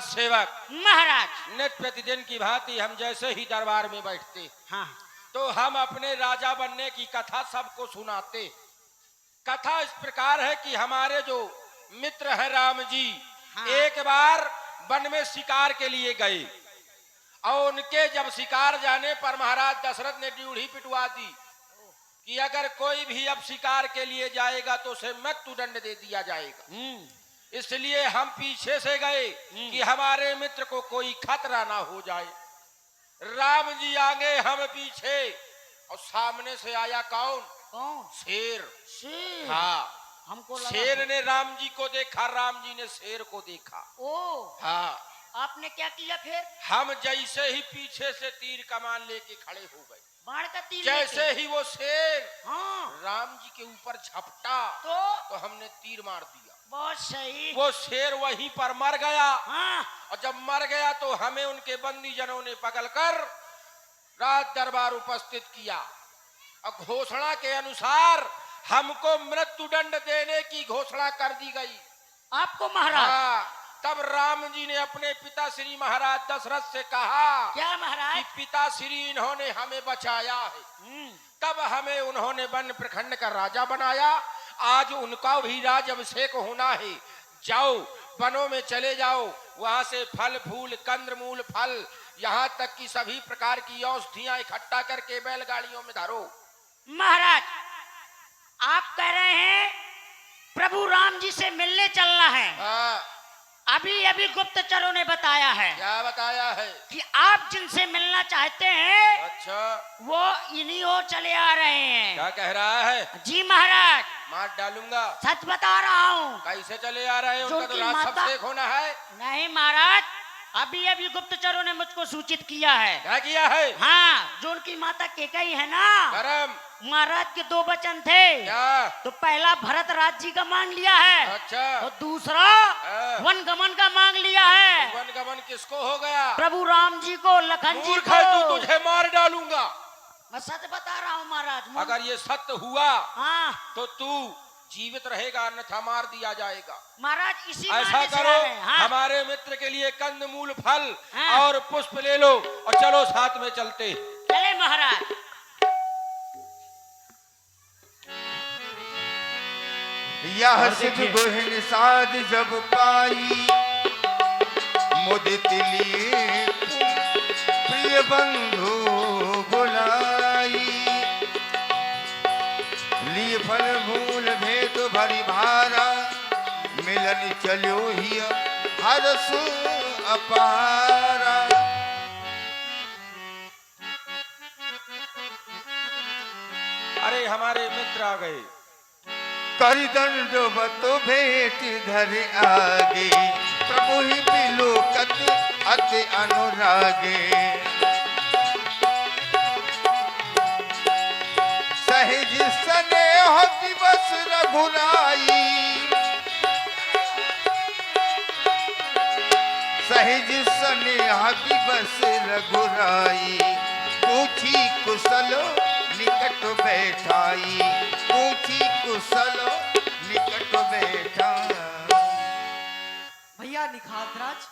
राज सेवक महाराज नित्य प्रतिदिन की भांति हम जैसे ही दरबार में बैठते हाँ तो हम अपने राजा बनने की कथा सबको सुनाते। कथा इस प्रकार है कि हमारे जो मित्र हैं राम जी हाँ। एक बार वन में शिकार के लिए गए और उनके जब शिकार जाने पर महाराज दशरथ ने ड्यूढ़ी पिटवा दी कि अगर कोई भी अब शिकार के लिए जाएगा तो उसे मृत्यु दंड दे दिया जाएगा। इसलिए हम पीछे से गए कि हमारे मित्र को कोई खतरा ना हो जाए। राम जी आगे हम पीछे और सामने से आया कौन? कौन? शेर। शेर। हाँ हमको लगा शेर ने राम जी को देखा, राम जी ने शेर को देखा। ओ हाँ आपने क्या किया फिर? हम जैसे ही पीछे से तीर कमान लेके खड़े हो गए, बाण का तीर जैसे ही वो शेर हाँ राम जी के ऊपर झपटा तो हमने तीर मार दिया। बहुत सही। वो शेर वहीं पर मर गया। हाँ और जब मर गया तो हमें उनके बंदी जनों ने पकड़कर राज दरबार उपस्थित किया और घोषणा के अनुसार हमको मृत्यु दंड देने की घोषणा कर दी गई। आपको महाराज? हाँ, तब राम जी ने अपने पिता श्री महाराज दशरथ से कहा क्या महाराज? कि पिता श्री इन्होंने हमें बचाया है, तब हमें उन्होंने वन प्रखंड का राजा बनाया। आज उनका भी राज अभिषेक होना है। जाओ वनों में चले जाओ, वहां से फल फूल कंदमूल फल यहाँ तक कि सभी प्रकार की औषधियां इकट्ठा करके बैलगाड़ियों में धरो। महाराज आप कह रहे हैं प्रभु राम जी से मिलने चलना है। हाँ। अभी अभी गुप्तचरों ने बताया है। क्या बताया है? कि आप जिनसे मिलना चाहते हैं अच्छा वो इन्हीं ओर चले आ रहे हैं। क्या कह रहा है? जी महाराज मार डालूंगा। सच बता रहा हूँ। कैसे चले आ रहे हैं? उनका तो राज माता... सबसे होना है। नहीं महाराज अभी अभी गुप्तचरों ने मुझको सूचित किया है। क्या किया है? हाँ जो उनकी माता केकई है ना करम महाराज के दो वचन थे। क्या? तो पहला भरत राज जी का मांग लिया है। अच्छा। और दूसरा वन गमन का मांग लिया है। वन गमन किसको हो गया? प्रभु राम जी को, लखन जी मूर्ख को। है तू, तुझे मार डालूंगा। मैं सच बता रहा हूँ महाराज। अगर ये सत्य हुआ हाँ तो तू जीवित रहेगा, अन्यथा मार दिया जाएगा। महाराज इसी ऐसा करो हाँ। हमारे मित्र के लिए कंदमूल फल हाँ। और पुष्प ले लो और चलो साथ में चलते। चले महाराज। यह सिद्ध गुहिन साध जब पाई मुदित लिए प्रिय बंधु बुलाई ली फल भूल भेद भरी भारा मिलन चलो ही हरस अपारा। अरे हमारे मित्र आ गए। कर दंडवत भेंट धर आगे प्रभु ही बिलोकत अति अनुरागे सहज स्नेह दिवस रघुराई सहज स्नेह दिवस रघुराई पूछी कुशल निकट बैठाई पूछी कुशल निकट बैठा। भैया निखातराज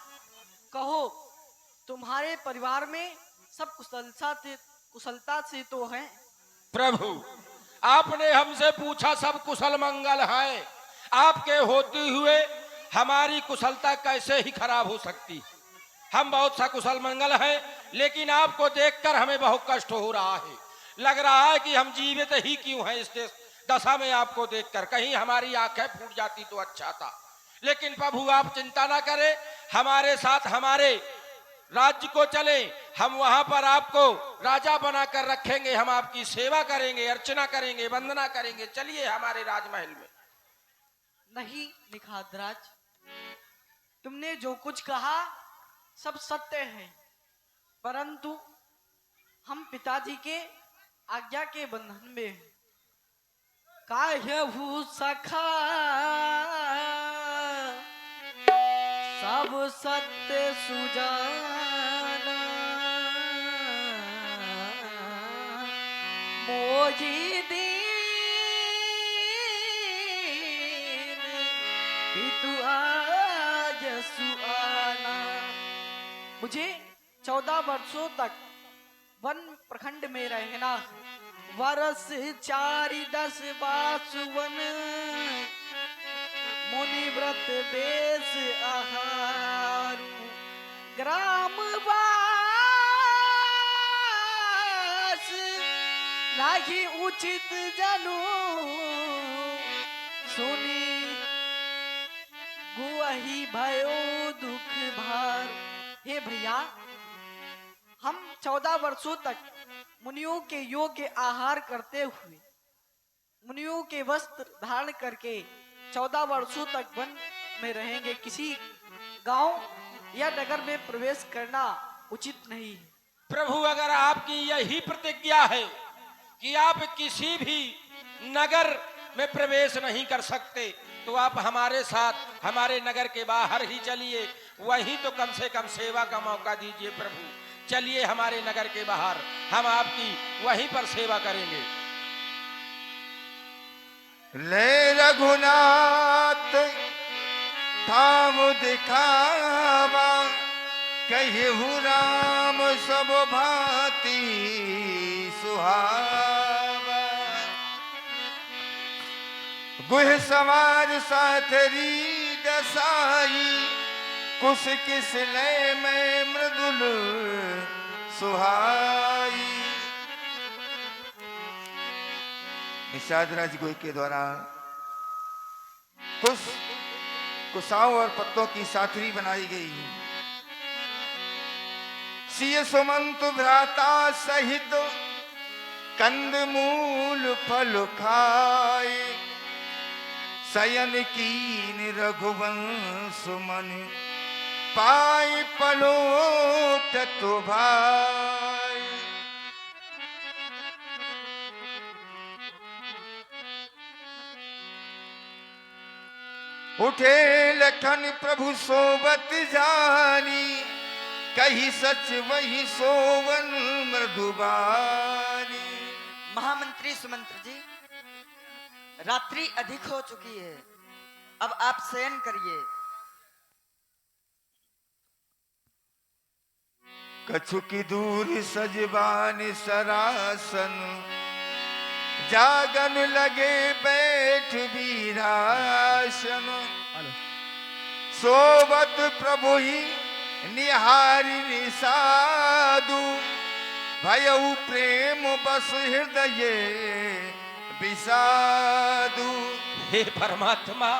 कहो तुम्हारे परिवार में सब कुशलता से तो हैं? प्रभु आपने हमसे पूछा सब कुशल मंगल है। आपके होते हुए हमारी कुशलता कैसे ही खराब हो सकती? हम बहुत सा कुशल मंगल हैं, लेकिन आपको देखकर हमें बहुत कष्ट हो रहा है। लग रहा है कि हम जीवित ही क्यों हैं इस दशा में आपको देखकर। कहीं हमारी आंखें फूट जाती तो अच्छा था। लेकिन प्रभु आप चिंता ना करें, हमारे साथ हमारे राज्य को चले, हम वहां पर आपको राजा बनाकर रखेंगे। हम आपकी सेवा करेंगे, अर्चना करेंगे, वंदना करेंगे। चलिए हमारे राजमहल में। नहीं निखातराज तुमने जो कुछ कहा सब सत्य है, परंतु हम पिताजी के आज्ञा के बंधन में हैं। काहू सखा सब सत्य सुजाना मोही दीन पितु आज सुआना। मुझे 14 वर्षों तक वन प्रखंड में रहना है। वर्ष 4 बासुवन मुनि व्रत बेस आहारू ग्राम वास राखी उचित जनु सुनी गुआही भयो दुख भार। हे भैया, हम 14 वर्षों तक मुनियों के योग्य आहार करते हुए, मुनियों के वस्त्र धारण करके 14 वर्षों तक वन में रहेंगे। किसी गांव या नगर में प्रवेश करना उचित नहीं है। प्रभु, अगर आपकी यही प्रतिज्ञा है कि आप किसी भी नगर में प्रवेश नहीं कर सकते, तो आप हमारे साथ हमारे नगर के बाहर ही चलिए, वहीं तो कम से कम सेवा का मौका दीजिए। प्रभु, चलिए हमारे नगर के बाहर, हम आपकी वहीं पर सेवा करेंगे। ले रघुनाथ थाम दिखावा, कहु राम सब भांति सुहावा। गुह सवार साथरी दसाई, कुश किस लय में मृदुल सुहाई। निषाद राज गोई के द्वारा कुशाओं और पत्तों की साथरी बनाई गई। सिय सुमंत भ्राता सहित कंद मूल फल खाए, शयन कीन रघुवंश मन पाई पलोट तो भाई। उठे लखन प्रभु सोबत जानी, कही सच वही सोवन मृदुबानी। महामंत्री सुमंत्र जी, रात्रि अधिक हो चुकी है, अब आप शयन करिए। कछु की दूर सजबान सरासन, जागन लगे बैठ वीरासन। सोबत प्रभु ही निहारी निसादु, भयउ प्रेम बस हृदय विषादु। हे परमात्मा,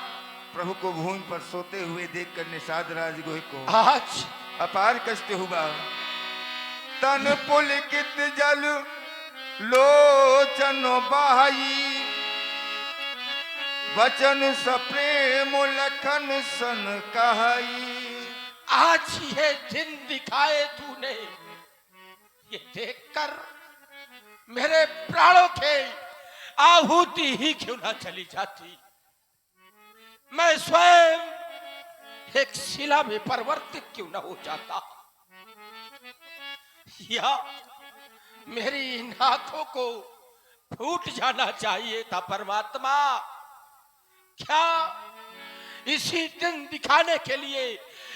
प्रभु को भूमि पर सोते हुए देखकर निषाद राज गोई को आज अपार कष्ट हुआ। तन पुलकित जल लोचन बहाई, वचन सप्रेम लखन सन कहाई। आज ये दिन दिखाए तूने, ये देखकर मेरे प्राणों के आहुति ही क्यों ना चली जाती। मैं स्वयं एक शिला में परिवर्तित क्यों ना हो जाता, या मेरी इन आंखों को फूट जाना चाहिए था। परमात्मा, क्या इसी दिन दिखाने के लिए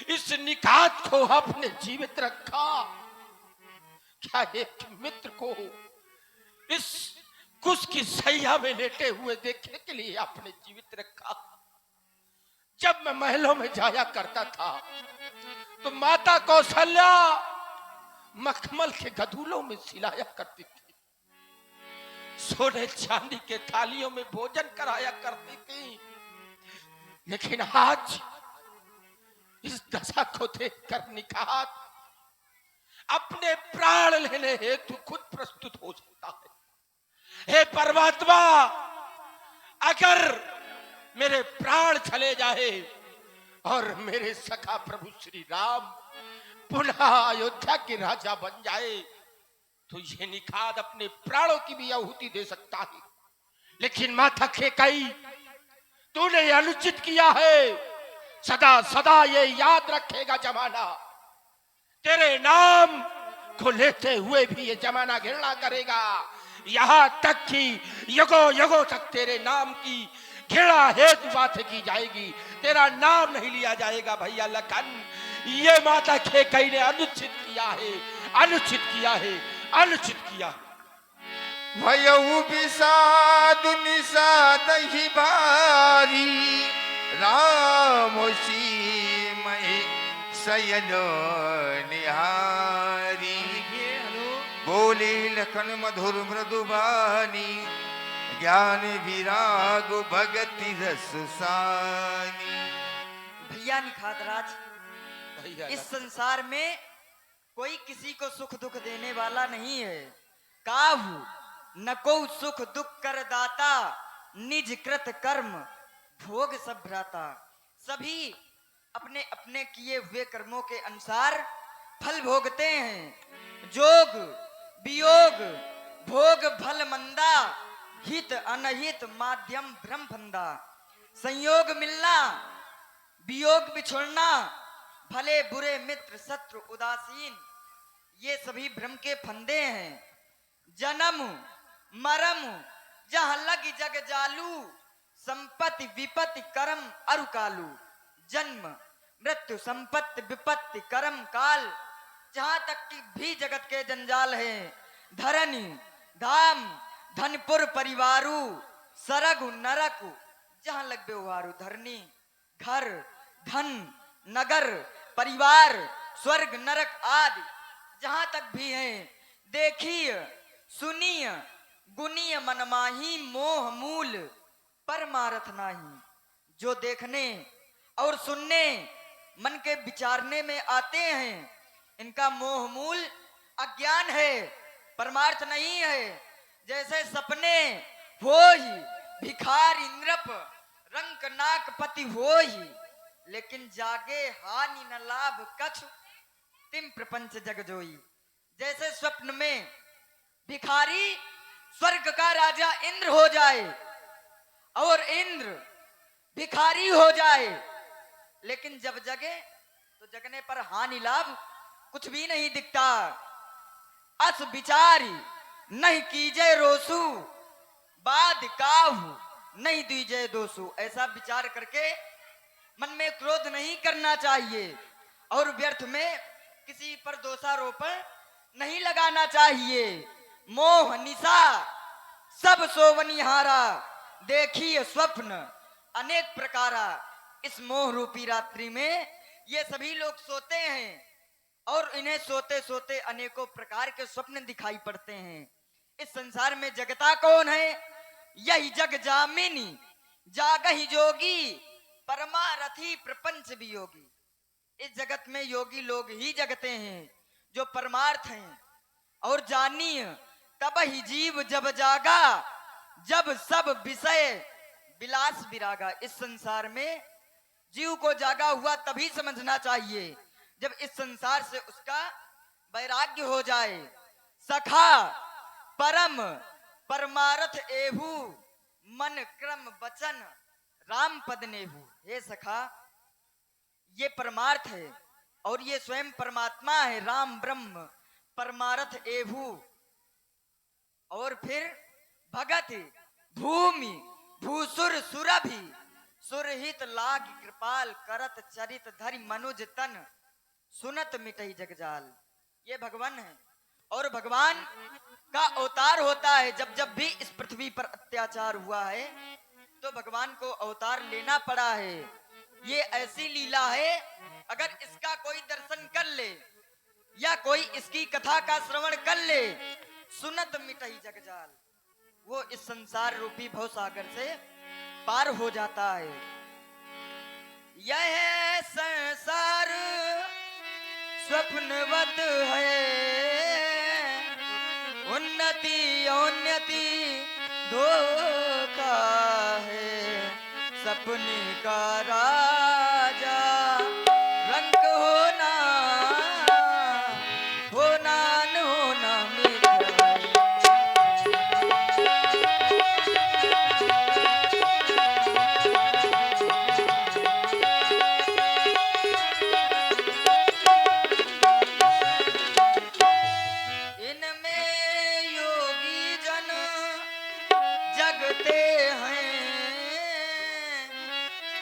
इस निकात को आपने जीवित रखा? क्या एक मित्र को इस कुश की सैया में लेटे हुए देखने के लिए आपने जीवित रखा? जब मैं महलों में जाया करता था तो माता कौशल्या मखमल के गधूलों में सिलाया करती थी, सोने चांदी के थालियों में भोजन कराया करती थी। लेकिन आज इस दशा को देखकर निकात अपने प्राण लेने हेतु खुद प्रस्तुत हो जाता है। हे परमात्मा, अगर मेरे प्राण चले जाए और मेरे सखा प्रभु श्री राम पुनः अयोध्या के राजा बन जाए, तो ये निखाद अपने प्राणों की भी आहुति दे सकता है। लेकिन माता कैकेयी, तूने अनुचित किया है। सदा सदा ये याद रखेगा जमाना, तेरे नाम को लेते हुए भी ये जमाना घृणा करेगा। यहां तक कि युगों युगों तक तेरे नाम की घृणा हेतु बातें की जाएगी, तेरा नाम नहीं लिया जाएगा। भैया लखन, ये माता कैकेयी ने अनुचित किया है, अनुचित किया है, अनुचित किया। भयउ विषाद निषाद ही भारी राम सीमहि शयन निहारी। बोले लखन मधुर मृदुबानी ज्ञान विराग भगति रस सानी। भैया निखातराज, भैया इस संसार में कोई किसी को सुख दुख देने वाला नहीं है। काहू न को सुख दुख कर दाता, निज कृत कर्म भोग सब भ्राता। सभी अपने अपने किए हुए कर्मों के अनुसार फल भोगते हैं। जोग वियोग भोग फल मंदा, हित अनहित माध्यम भ्रम फंदा। संयोग मिलना वियोग बिछुड़ना, भले बुरे मित्र शत्रु उदासीन, ये सभी भ्रम के फंदे हैं। जन्म मरम जहाँ लग जग जालू, संपत्ति विपत्ति कर्म अरु कालू। जन्म मृत्यु संपत्ति विपत्ति कर्म काल, जहाँ तक की भी जगत के जंजाल है। धरनी धाम धनपुर परिवारू, सरगु नरकु जहाँ लग व्यवहारू। धरनी घर धन नगर परिवार स्वर्ग नरक आदि जहाँ तक भी हैं। देखिए सुनिए गुनीय मनमाही, मोह मूल परमारथ नाही। जो देखने और सुनने मन के विचारने में आते हैं, इनका मोह मूल अज्ञान है, परमार्थ नहीं है। जैसे सपने होहि भिखार इंद्रप, रंक नाक पति होहि, लेकिन जागे हानि न लाभ कछु, तिम प्रपंच जग जोई। जैसे स्वप्न में भिखारी स्वर्ग का राजा इंद्र हो जाए और इंद्र भिखारी हो जाए, लेकिन जब जगे तो जगने पर हानि लाभ कुछ भी नहीं दिखता। अस विचारी नहीं कीजे रोसु, बाद काहू नहीं दीजे दोसु। ऐसा विचार करके मन में क्रोध नहीं करना चाहिए और व्यर्थ में किसी पर दोषारोपण नहीं लगाना चाहिए। मोह निशा सब सोवनिहारा, देखिए स्वप्न अनेक प्रकारा। इस मोह रूपी रात्रि में ये सभी लोग सोते हैं और इन्हें सोते सोते अनेकों प्रकार के स्वप्न दिखाई पड़ते हैं। इस संसार में जगता कौन है? यही जग जामिनी जागहि जोगी, परमारथी प्रपंच वियोगी। इस जगत में योगी लोग ही जगते हैं जो परमार्थ हैं। और जानिए तब ही जीव जब जागा, जब सब विषय विलास विरागा। इस संसार में जीव को जागा हुआ तभी समझना चाहिए जब इस संसार से उसका वैराग्य हो जाए। सखा परम परमारथ एहू, मन क्रम वचन राम पद नेहू। हे सखा, ये परमार्थ है और ये स्वयं परमात्मा है, राम ब्रह्म परमारथ एहू। और फिर भगत भूमि भूसुर सुरभि, सुरहित लाग कृपाल करत चरित धरि मनुज तन, सुनत मिटई जगजाल। ये भगवान है और भगवान का अवतार होता है। जब जब भी इस पृथ्वी पर अत्याचार हुआ है तो भगवान को अवतार लेना पड़ा है। ये ऐसी लीला है, अगर इसका कोई दर्शन कर ले या कोई इसकी कथा का श्रवण कर ले, सुनत मिटई जगजाल, वो इस संसार रूपी भवसागर से पार हो जाता है। यह संसार स्वप्नवत है, उन्नति औन्नति धोखा है। सपने का राजा रंग होना, होना न होना मिथ्या।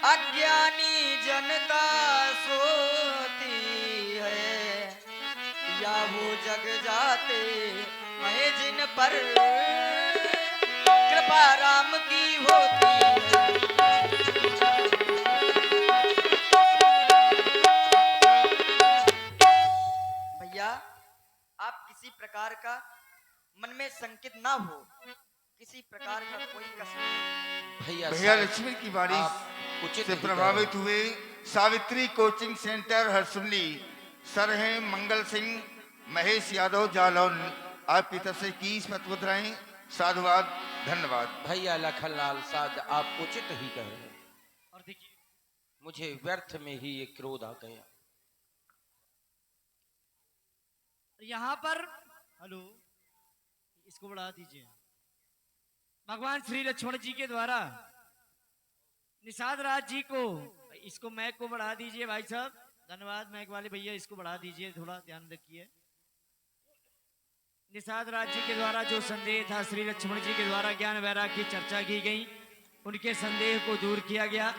अज्ञानी भैया वो जग जाते मैं जिन पर कृपा राम की होती है। भैया आप किसी प्रकार का मन में संकित ना हो, किसी प्रकार का कोई कष्ट नहीं। भैया भैया साहब, लक्ष्मी की बारिश आप उचित से ही कह प्रभावित हुए सावित्री कोचिंग सेंटर हरसुल्ली सर हैं मंगल सिंह महेश यादव जालौन, आपकी तरफ से 21 पत्र मुद्राएं। साधुवाद, धन्यवाद। भैया लखनलाल साहब, आप उचित ही कह रहे हैं। और देखिए मुझे व्यर्थ में ही ये क्रोध आ गया। यहाँ पर हेलो, इसको बढ़ा दीजिए। भगवान श्री लक्ष्मण जी के द्वारा निषाद राज जी को, इसको मैक को बढ़ा दीजिए भाई साहब, धन्यवाद। मैक वाले भैया इसको बढ़ा दीजिए, थोड़ा ध्यान रखिए। निषाद राज जी के द्वारा जो संदेह था, श्री लक्ष्मण जी के द्वारा ज्ञान वैराग्य की चर्चा की गई, उनके संदेह को दूर किया गया।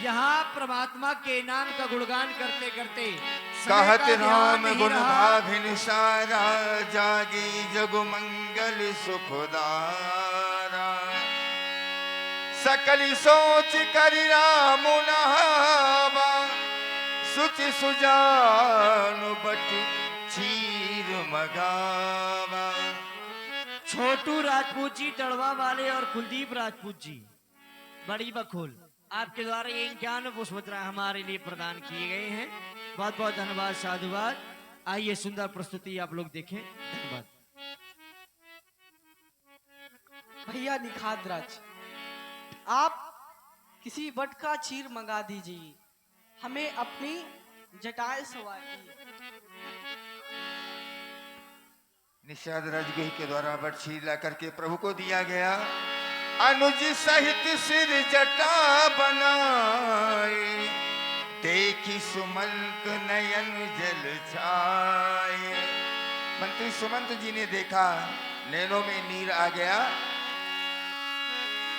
यहाँ परमात्मा के नाम का गुणगान करते करते समय कहत का ध्यान राम नहीं गुण रहा। भाभिन सारा जागी जग मंगल सुखदारा। सकल सोच करि राम नहावा सुचि सुजान बट चीर मगावा। छोटू राजपूत जी टड़वा वाले और कुलदीप राजपूत जी बड़ी बखोल, आपके द्वारा ये 51 पुष्पमुद्रा हमारे लिए प्रदान किए गए हैं। बहुत बहुत धन्यवाद, साधुवाद। आइए सुंदर प्रस्तुति आप लोग देखें, धन्यवाद। भैया निखात राज, आप किसी वट का चीर मंगा दीजिए, हमें अपनी जटाएं सवारिए। निषाद राजगुही के द्वारा बटशीर ला करके प्रभु को दिया गया। अनुज सहित सिर जटा बनाए देखी सुमंत नयन जल छाए। मंत्री सुमंत जी ने देखा, नैनों में नीर आ गया।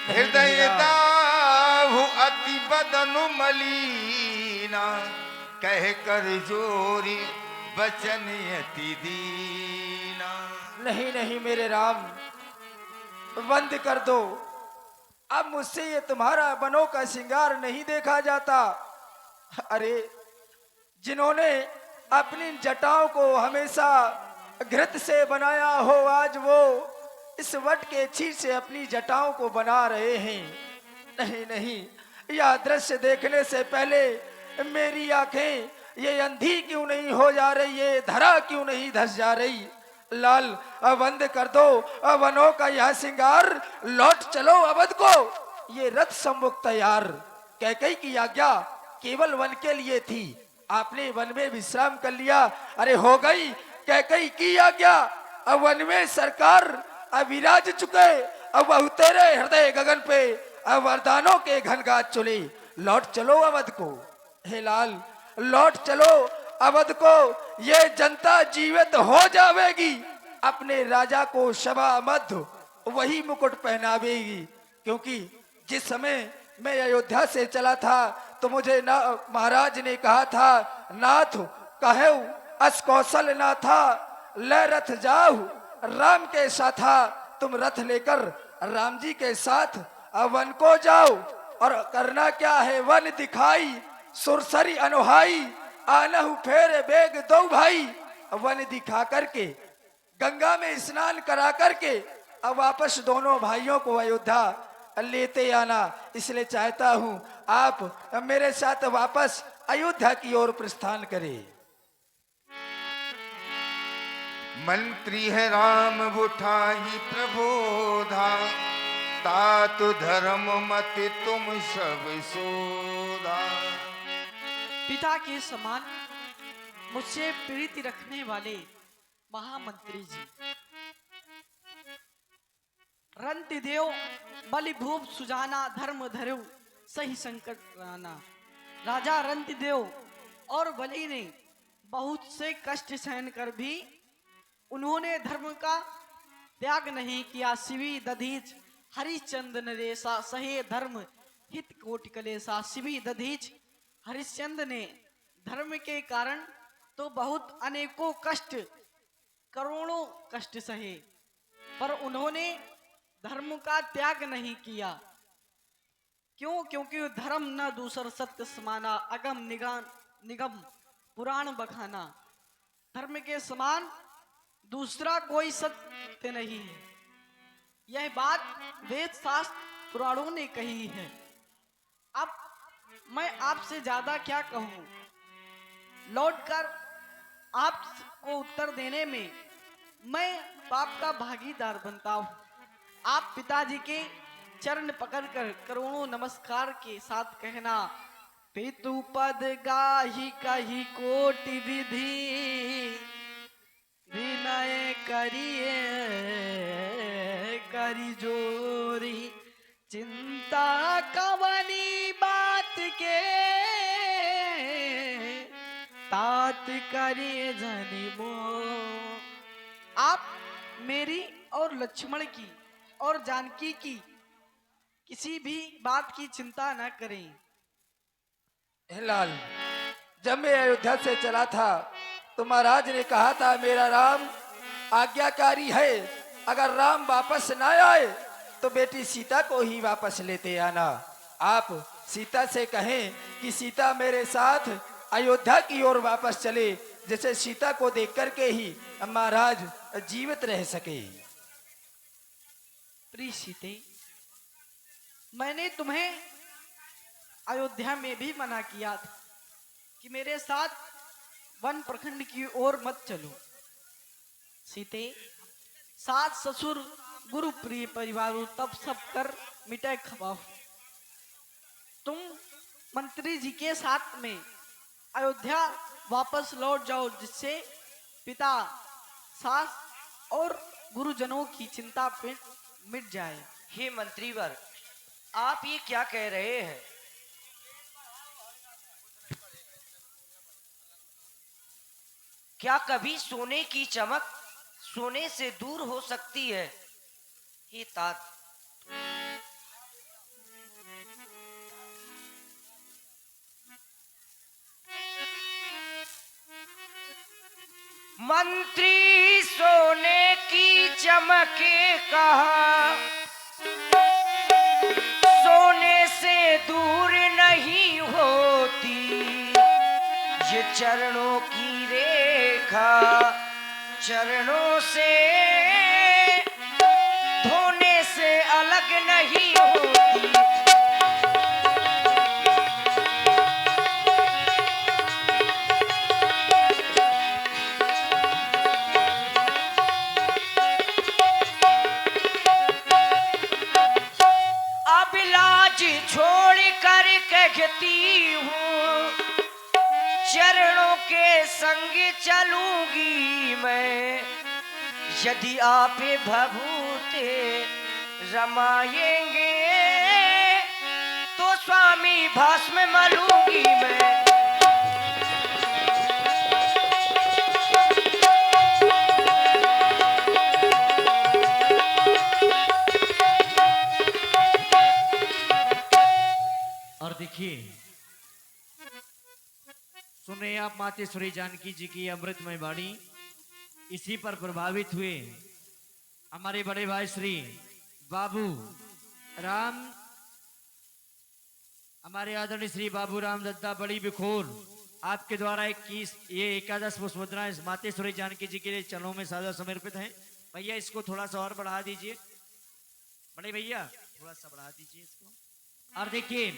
हृदय दाहु अति बदन मलीना कह कर जोरी बचन अति दीना। नहीं नहीं मेरे राम, बंद कर दो। अब मुझसे ये तुम्हारा बनों का श्रृंगार नहीं देखा जाता। अरे जिन्होंने अपनी जटाओं को हमेशा घृत से बनाया हो, आज वो इस वट के चीर से अपनी जटाओं को बना रहे हैं। नहीं नहीं, यह दृश्य देखने से पहले मेरी आंखें ये अंधी क्यों नहीं हो जा रही, ये धरा क्यों नहीं धस जा रही। लाल, अब बंद कर दो वनों का यह श्रृंगार, लौट चलो अवध को, ये रथ सम्मुख तैयार। कैकई की आज्ञा केवल वन के लिए थी, आपने वन में विश्राम कर लिया। अरे हो गई कैकई की आज्ञा, अब वन में सरकार अब विराज चुके, अब वह तेरे हृदय गगन पे, अब वरदानों के घनघात चले। लौट चलो अवध को, हे लाल लौट चलो अवध को, ये जनता जीवित हो जावेगी, अपने राजा को शबा मध्य वही मुकुट पहनावेगी। क्योंकि जिस समय मैं अयोध्या से चला था तो मुझे ना महाराज ने कहा था, नाथ कहेऊ अस कौशल ना था, ले रथ जाऊ राम के साथा। तुम रथ लेकर राम जी के साथ वन को जाओ, और करना क्या है वन दिखाई, सुरसरी अनुहाई, आनहु फेरे बेग दो भाई। वन दिखा करके गंगा में स्नान करा करके अब वापस दोनों भाइयों को अयोध्या लेते आना। इसलिए चाहता हूं आप मेरे साथ वापस अयोध्या की ओर प्रस्थान करें। मंत्री है राम उठाई प्रबोधा, तातु धर्म मत तुम सब सोधा। पिता के समान मुझसे प्रीति रखने वाले महामंत्री जी, रंति देव बलि भूप सुजाना, धर्म धरु सही संकट राना। राजा रंति देव और बलि ने बहुत से कष्ट सहन कर भी उन्होंने धर्म का त्याग नहीं किया। शिवी दधीच हरिश्चंद्र नरेशा, सहे धर्म हित कोटि कलेशा। शिवी दधीच हरिश्चंद्र ने धर्म के कारण तो बहुत अनेकों कष्ट करोड़ों कष्ट सहे, पर उन्होंने धर्म का त्याग नहीं किया। क्यों? क्योंकि धर्म न दूसर सत्य समाना, अगम निगम पुराण बखाना। धर्म के समान दूसरा कोई सत्य नहीं है। यह बात वेद शास्त्र पुराणों ने कही है। अब मैं आपसे ज्यादा क्या कहूं? लौटकर आपको उत्तर देने में मैं पाप का भागीदार बनता हूं। आप पिताजी के चरण पकड़कर करोड़ों नमस्कार के साथ कहना, पितु पद गाही कही कोटि विधि, विनय करिए करी जोरी, चिंता कवनी बात के, तात करिए जनि मोह। आप मेरी और लक्ष्मण की और जानकी की किसी भी बात की चिंता न करें। हे लाल, जब मैं अयोध्या से चला था तो महाराज ने कहा था मेरा राम आज्ञाकारी है, अगर राम वापस ना आए तो बेटी सीता को ही वापस लेते आना। आप सीता से कहें कि सीता मेरे साथ अयोध्या की ओर वापस चले, जैसे सीता को देख करके ही महाराज जीवित रह सके। प्रिय सीते, मैंने तुम्हें अयोध्या में भी मना किया था कि मेरे साथ वन प्रखंड की ओर मत चलो। सीते, सास ससुर गुरु प्रिय परिवारों तब सब कर मिटाई खवाओ। तुम मंत्री जी के साथ में अयोध्या वापस लौट जाओ, जिससे पिता, सास और गुरुजनों की चिंता मिट जाए। हे मंत्रीवर, आप ये क्या कह रहे हैं? क्या कभी सोने की चमक सोने से दूर हो सकती है? हे तात, मंत्री सोने की चमके कहा, सोने से दूर नहीं होती ये चरणों की रेखा, चरणों से धोने से अलग नहीं होती। अब लाज छोड़ कर कहती हूँ, चरणों के संग चलूंगी मैं। यदि आप भभूते रमाएंगे तो स्वामी भस्म मलूंगी मैं। और देखिए, सुने आप मातेश्वरी जानकी जी की अमृतमय वाणी। इसी पर प्रभावित हुए हमारे बड़े भाई श्री बाबू राम, हमारे आदरणीय श्री बाबू राम दत्ता बड़ी बिखोर, आपके द्वारा ये एकादश पुष्पमुद्रा इस मातेश्वरी जानकी जी के लिए चरणों में सादा समर्पित है। भैया इसको थोड़ा सा और बढ़ा दीजिए, बड़े भैया थोड़ा सा बढ़ा दीजिए इसको। और देखिए,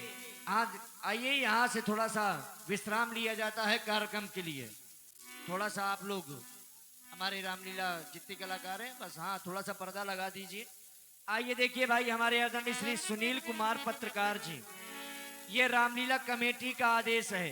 आज आइए यहाँ से थोड़ा सा विश्राम लिया जाता है कार्यक्रम के लिए। थोड़ा सा आप लोग हमारे रामलीला जितने कलाकार हैं, बस हाँ थोड़ा सा पर्दा लगा दीजिए। आइए देखिए भाई, हमारे आदरणीय श्री सुनील कुमार पत्रकार जी, ये रामलीला कमेटी का आदेश है